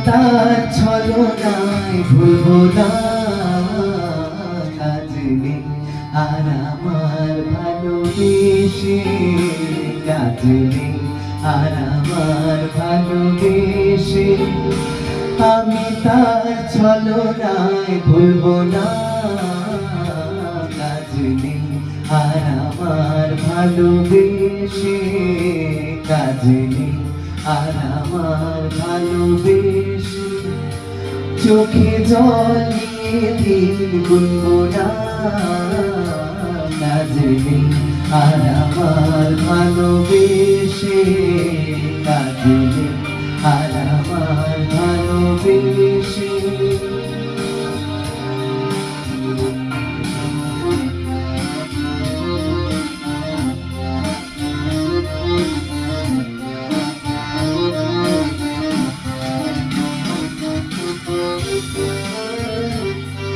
তার ছলনায় ভুলবো না কাজ নেই আর আমার ভালোবেসে, কাজ নেই আর আমার ভালোবেসে। আমি তার ছলনায় ভুলবো না কাজ নেই আর আমার ভালোবেসে, কাজ নেই আর আমার ভালোবেসে। চোখে জল নিয়ে দিন গুনগুনা কাজ নেই আর আমার ভালোবেসে, কাজ নেই আর আমার ভালোবেসে।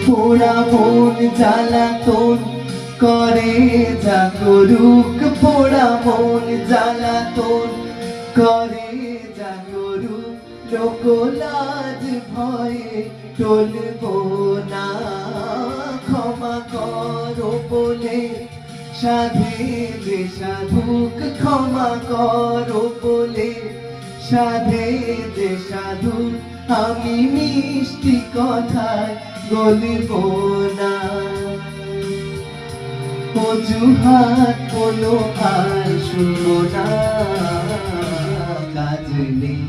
পোড়া মন জ্বালাতন করে যা করুক, পোড়া মন জ্বালাতন করে যা করুক, লোকলাজ ভয়ে টলবো না। ক্ষমা করো বলে সাধে যে সাধুক, ক্ষমা করো বলে সাধে যে সাধু। আমি মিষ্টি কথায় বলবো না, অজুহাত কোনো আর শুনবো না। কাজ নেই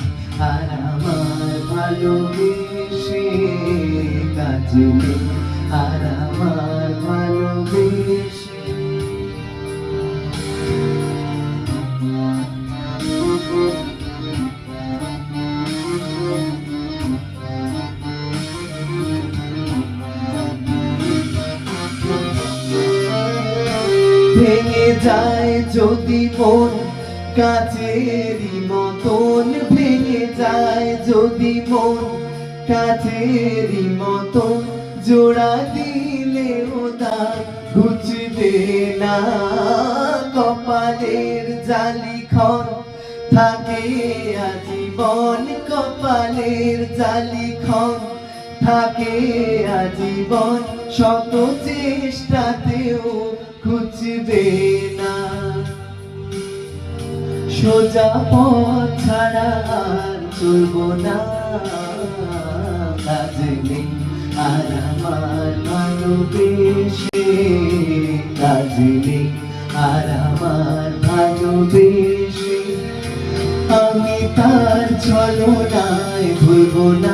আর আমার ভালোবেসে, কাজ নেই আর আমার ভালোবেসে। ভেঙে যায় যদি মন কাচেরই মতন, ভেঙে যায় যদি মন কাচেরই মতন। জোড়া দিলেও দাগ ঘুচবে না, কপালের জালিখন থাকে আজীবন, কপালের জালিখন থাকে আজীবন। শত চেষ্টাতেও খুঁজবে না, সোজা পথ ছাড়া আর চলবো না। কাজ নেই আর আমার ভালোবেসে, কাজ নেই আর আমার ভালোবেসে। আমি তার ছলনায় ভুলবো না